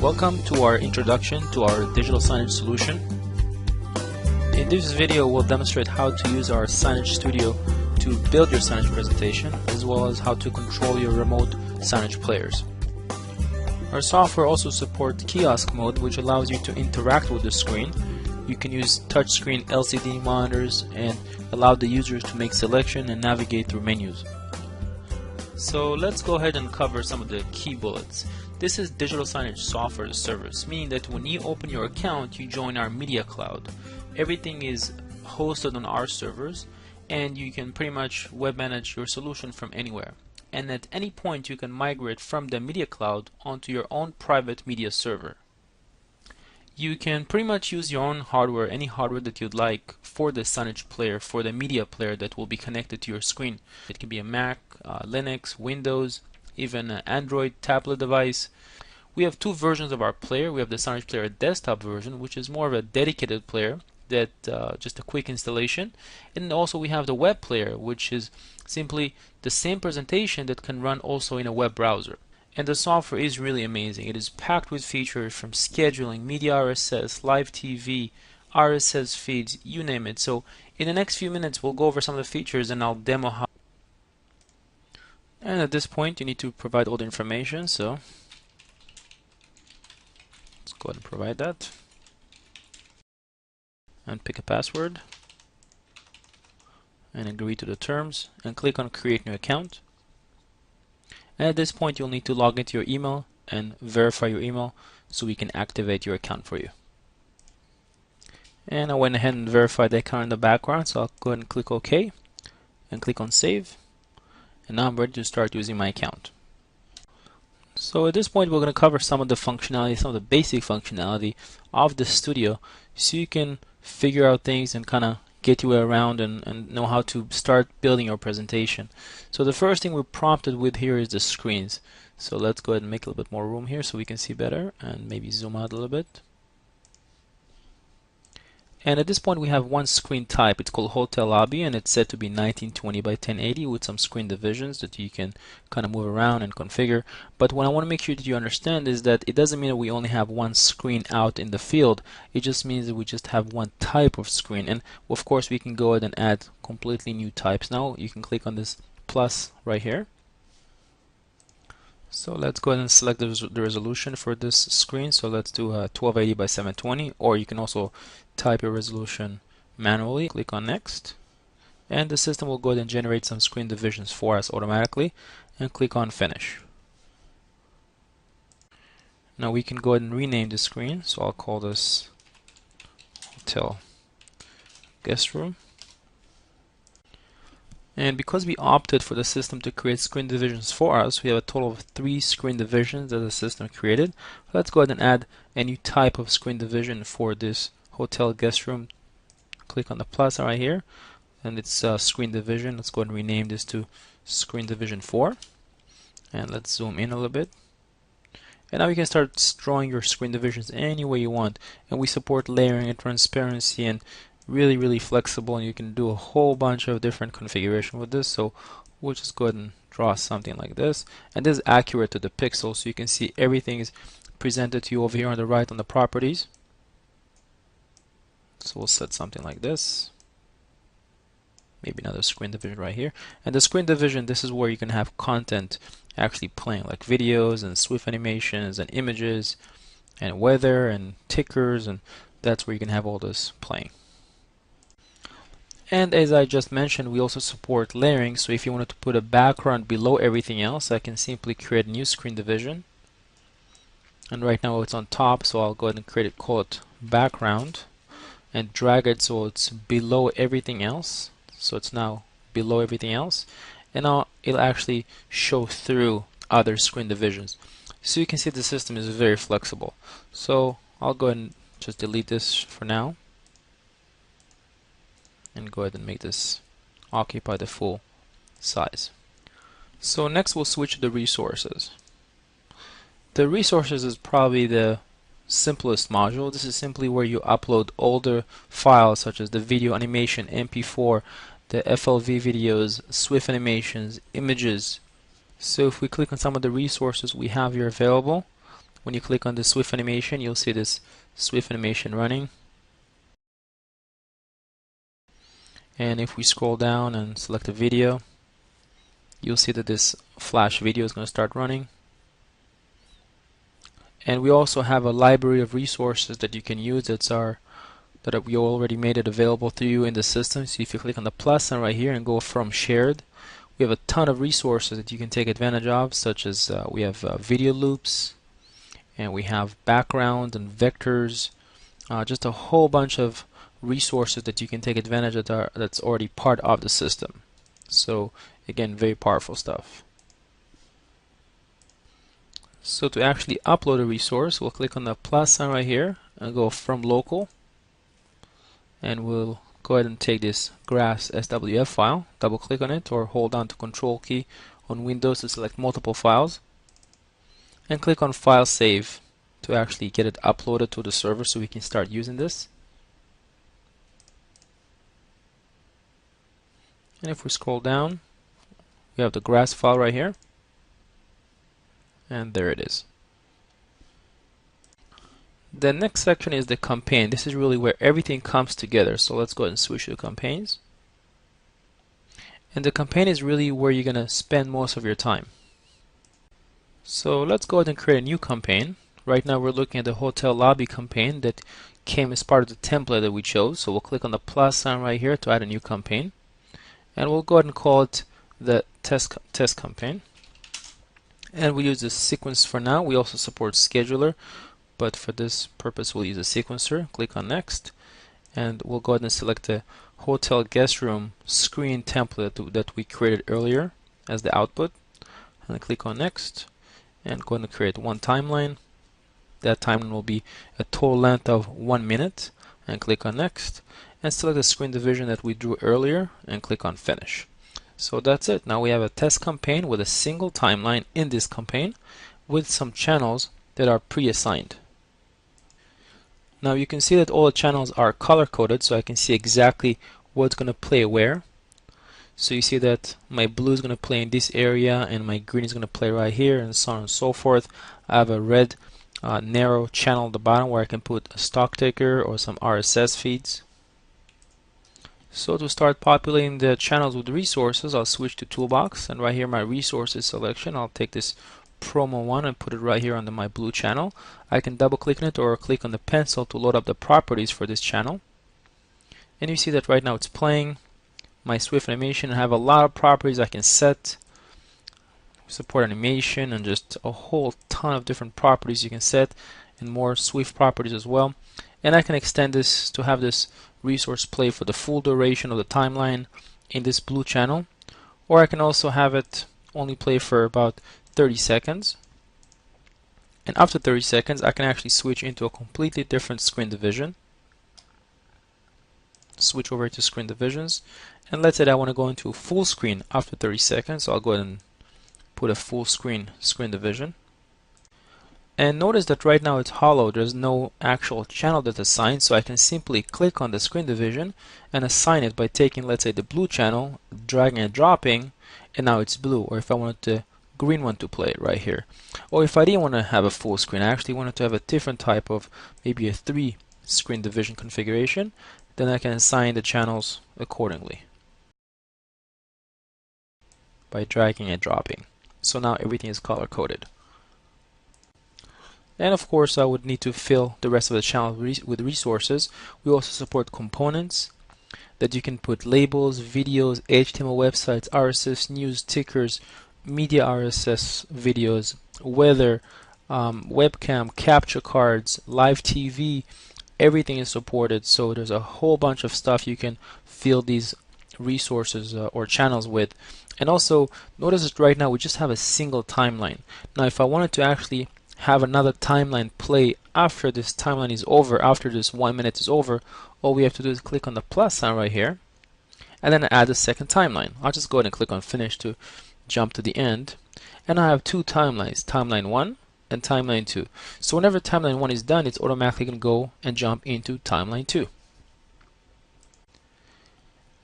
Welcome to our introduction to our digital signage solution. In this video we'll demonstrate how to use our Signage Studio to build your signage presentation, as well as how to control your remote signage players. Our software also supports kiosk mode, which allows you to interact with the screen. You can use touchscreen LCD monitors and allow the users to make selection and navigate through menus. So let's go ahead and cover some of the key bullets. This is digital signage software as a service, meaning that when you open your account, you join our media cloud. Everything is hosted on our servers, and you can pretty much web manage your solution from anywhere. And at any point you can migrate from the media cloud onto your own private media server. You can pretty much use your own hardware, any hardware that you'd like, for the signage player, for the media player that will be connected to your screen. It can be a Mac, Linux, Windows, even an Android tablet device. We have two versions of our player. We have the Signage Player desktop version, which is more of a dedicated player that just a quick installation, and also we have the web player, which is simply the same presentation that can run also in a web browser. And the software is really amazing. It is packed with features from scheduling, media RSS, live TV, RSS feeds, you name it. So in the next few minutes we'll go over some of the features and I'll demo how. And at this point you need to provide all the information, so let's go ahead and provide that. And pick a password and agree to the terms and click on create new account. And at this point you'll need to log into your email and verify your email so we can activate your account for you. And I went ahead and verified the account in the background, so I'll go ahead and click OK and click on save, and now I'm ready to start using my account. So at this point we're going to cover some of the functionality, some of the basic functionality of the studio, so you can figure out things and kind of get you around and know how to start building your presentation. So the first thing we're prompted with here is the screens. So let's go ahead and make a little bit more room here so we can see better, and maybe zoom out a little bit. And at this point we have one screen type. It's called Hotel Lobby, and it's set to be 1920 by 1080 with some screen divisions that you can kind of move around and configure. But what I want to make sure that you understand is that it doesn't mean that we only have one screen out in the field. It just means that we just have one type of screen, and of course we can go ahead and add completely new types. Now you can click on this plus right here. So let's go ahead and select the resolution for this screen. So let's do 1280 by 720, or you can also type your resolution manually. Click on next, and the system will go ahead and generate some screen divisions for us automatically, and click on finish. Now we can go ahead and rename the screen, so I'll call this Hotel Guest Room. And because we opted for the system to create screen divisions for us, we have a total of 3 screen divisions that the system created. Let's go ahead and add a new type of screen division for this hotel guest room. Click on the plus right here, and it's screen division. Let's go ahead and rename this to screen division 4, and let's zoom in a little bit. And now you can start drawing your screen divisions any way you want, and we support layering and transparency, and really flexible, and you can do a whole bunch of different configuration with this. So we'll just go ahead and draw something like this, and this is accurate to the pixel, so you can see everything is presented to you over here on the right on the properties. So we'll set something like this, maybe another screen division right here. And the screen division, this is where you can have content actually playing, like videos and Swift animations and images and weather and tickers, and that's where you can have all this playing. And as I just mentioned, we also support layering, so if you wanted to put a background below everything else, I can simply create a new screen division. And right now it's on top, so I'll go ahead and call it background, and drag it so it's below everything else. So it's now below everything else, and now it'll actually show through other screen divisions. So you can see the system is very flexible. So I'll go ahead and just delete this for now, and go ahead and make this occupy the full size. So next we'll switch to the resources. The resources is probably the simplest module. This is simply where you upload older files such as the video animation, MP4, the FLV videos, Swift animations, images. So if we click on some of the resources we have here available, When you click on the Swift animation, you'll see this Swift animation running. And if we scroll down and select a video, you'll see that this Flash video is going to start running. And we also have a library of resources that you can use that we already made it available to you in the system. So if you click on the plus sign right here and go from shared, we have a ton of resources that you can take advantage of, such as we have video loops, and we have background and vectors, just a whole bunch of resources that you can take advantage of that's already part of the system. So again, very powerful stuff. So to actually upload a resource, we'll click on the plus sign right here and go from local, and we'll go ahead and take this graphs SWF file, double click on it, or hold down the control key on Windows to select multiple files, and click on file save to actually get it uploaded to the server so we can start using this. And if we scroll down, we have the graphs file right here, and there it is. The next section is the campaign. This is really where everything comes together. So let's go ahead and switch to campaigns. And the campaign is really where you're going to spend most of your time. So let's go ahead and create a new campaign. Right now we're looking at the hotel lobby campaign that came as part of the template that we chose. So we'll click on the plus sign right here to add a new campaign. And we'll go ahead and call it the test campaign. And we use the sequence for now. We also support scheduler, but for this purpose we'll use a sequencer. Click on next, and we'll go ahead and select the hotel guest room screen template that we created earlier as the output, and click on next, and go ahead and create one timeline. That timeline will be a total length of 1 minute, and click on next, and select the screen division that we drew earlier and click on finish. So that's it. Now we have a test campaign with a single timeline in this campaign with some channels that are pre-assigned. Now you can see that all the channels are color coded, so I can see exactly what's going to play where. So you see that my blue is going to play in this area and my green is going to play right here, and so on and so forth. I have a red narrow channel at the bottom where I can put a stock ticker or some RSS feeds. So to start populating the channels with resources, I'll switch to Toolbox, and right here my resources selection, I'll take this promo one and put it right here under my blue channel. I can double click on it or click on the pencil to load up the properties for this channel. And you see that right now it's playing my Swift animation. I have a lot of properties I can set, support animation, and just a whole ton of different properties you can set, and more Swift properties as well. And I can extend this to have this resource play for the full duration of the timeline in this blue channel, or I can also have it only play for about 30 seconds, and after 30 seconds I can actually switch into a completely different screen division. Switch over to screen divisions, and let's say that I want to go into full screen after 30 seconds, so I'll go ahead and put a full screen division. And notice that right now it's hollow, there's no actual channel that's assigned, so I can simply click on the screen division and assign it by taking, let's say, the blue channel, dragging and dropping, and now it's blue. Or if I wanted the green one to play right here, or if I didn't want to have a full screen, I actually wanted to have a different type of, maybe a 3 screen division configuration, then I can assign the channels accordingly by dragging and dropping. So now everything is color coded. And of course I would need to fill the rest of the channel with resources. We also support components that you can put labels, videos, HTML websites, RSS news, tickers, media RSS videos, weather, webcam, capture cards, live TV. Everything is supported, so there's a whole bunch of stuff you can fill these resources or channels with. And also notice that right now we just have a single timeline. Now if I wanted to actually have another timeline play after this timeline is over, after this 1 minute is over, all we have to do is click on the plus sign right here and then add a second timeline. I'll just go ahead and click on finish to jump to the end, and I have two timelines, timeline 1 and timeline 2. So whenever timeline 1 is done, it's automatically going to go and jump into timeline 2.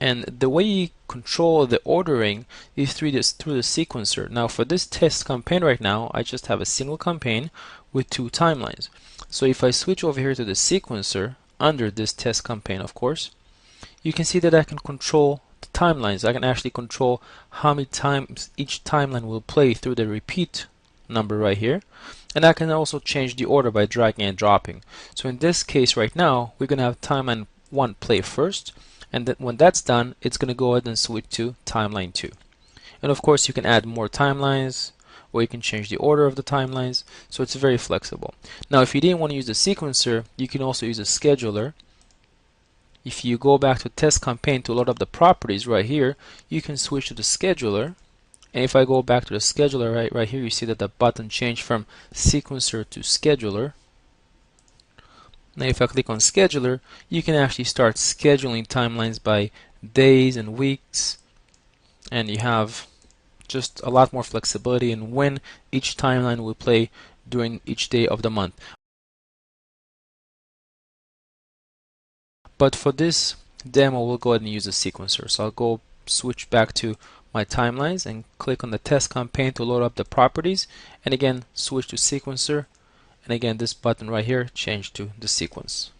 And the way you control the ordering is through the sequencer. Now for this test campaign right now, I just have a single campaign with 2 timelines. So if I switch over here to the sequencer under this test campaign, of course, you can see that I can control the timelines. I can actually control how many times each timeline will play through the repeat number right here. And I can also change the order by dragging and dropping. So in this case right now, we're going to have timeline 1 play first, and then when that's done, it's going to go ahead and switch to timeline 2. And of course you can add more timelines, or you can change the order of the timelines, so it's very flexible. Now if you didn't want to use the sequencer, you can also use a scheduler. If you go back to test campaign to load up the properties right here, you can switch to the scheduler. And if I go back to the scheduler right here, you see that the button changed from sequencer to scheduler. Now if I click on scheduler, you can actually start scheduling timelines by days and weeks, and you have just a lot more flexibility in when each timeline will play during each day of the month. But for this demo, we'll go ahead and use a sequencer. So I'll go switch back to my timelines and click on the test campaign to load up the properties, and again switch to sequencer, and again this button right here changed to the sequence.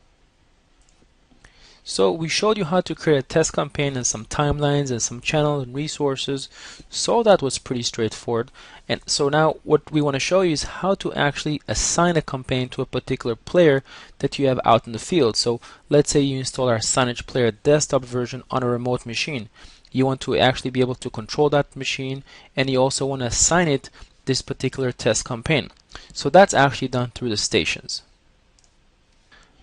So we showed you how to create a test campaign and some timelines and some channels and resources. So that was pretty straightforward. And so now what we want to show you is how to actually assign a campaign to a particular player that you have out in the field. So let's say you install our Signage Player desktop version on a remote machine. You want to actually be able to control that machine, and you also want to assign it this particular test campaign. So that's actually done through the stations.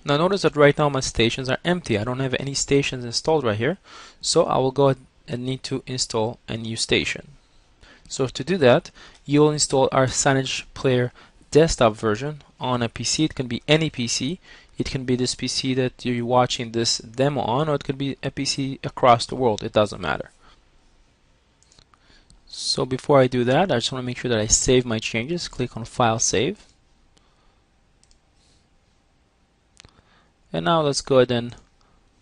Now notice that right now my stations are empty. I don't have any stations installed right here. So I will go ahead and need to install a new station. So to do that, you will install our Signage Player desktop version on a PC. It can be any PC. It can be this PC that you're watching this demo on, or it could be a PC across the world. It doesn't matter. So before I do that, I just want to make sure that I save my changes. Click on File, Save. And now let's go ahead and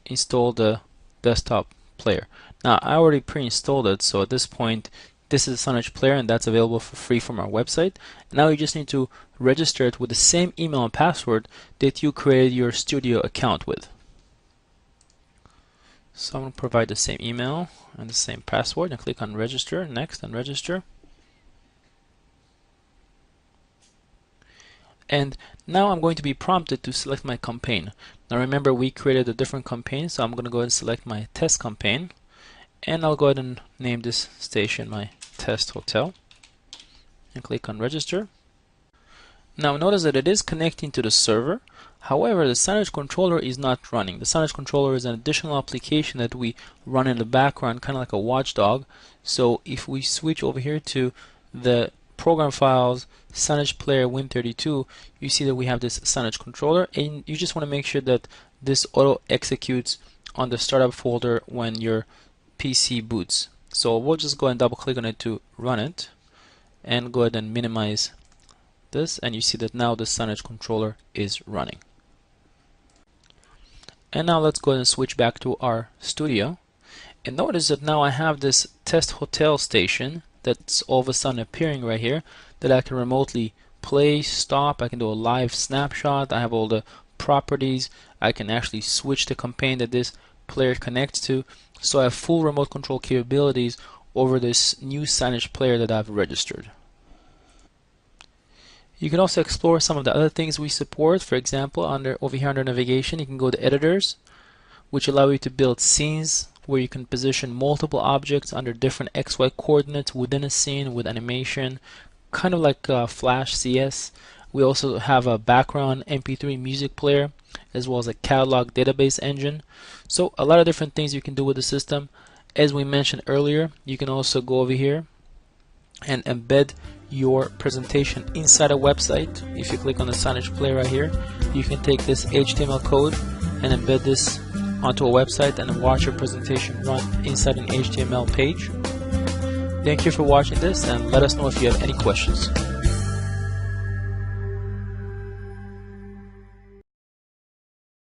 install the desktop player. Now I already pre-installed it, so at this point this is a Signage Player, and that's available for free from our website. Now you just need to register it with the same email and password that you created your studio account with. So I'm going to provide the same email and the same password and click on register, next, and register. And now I'm going to be prompted to select my campaign. Now remember, we created a different campaign, so I'm going to go ahead and select my test campaign, and I'll go ahead and name this station my test hotel and click on register. Now notice that it is connecting to the server. However, the Signage controller is not running. The Signage controller is an additional application that we run in the background, kind of like a watchdog. So if we switch over here to the program files, Signage Player Win32, you see that we have this Signage controller, and you just want to make sure that this auto executes on the startup folder when your PC boots. So we'll just go and double click on it to run it, and go ahead and minimize this, and you see that now the Signage controller is running. And now let's go ahead and switch back to our studio, and notice that now I have this test hotel station that's all of a sudden appearing right here that I can remotely play, stop. I can do a live snapshot. I have all the properties. I can actually switch the campaign that this player connects to. So I have full remote control capabilities over this new Signage Player that I've registered. You can also explore some of the other things we support. For example, over here under navigation, you can go to editors, which allow you to build scenes where you can position multiple objects under different XY coordinates within a scene with animation, kind of like Flash CS. We also have a background MP3 music player, as well as a catalog database engine. So a lot of different things you can do with the system. As we mentioned earlier, you can also go over here and embed your presentation inside a website. If you click on the Signage Player right here, you can take this HTML code and embed this onto a website and watch your presentation run inside an HTML page. Thank you for watching this, and let us know if you have any questions.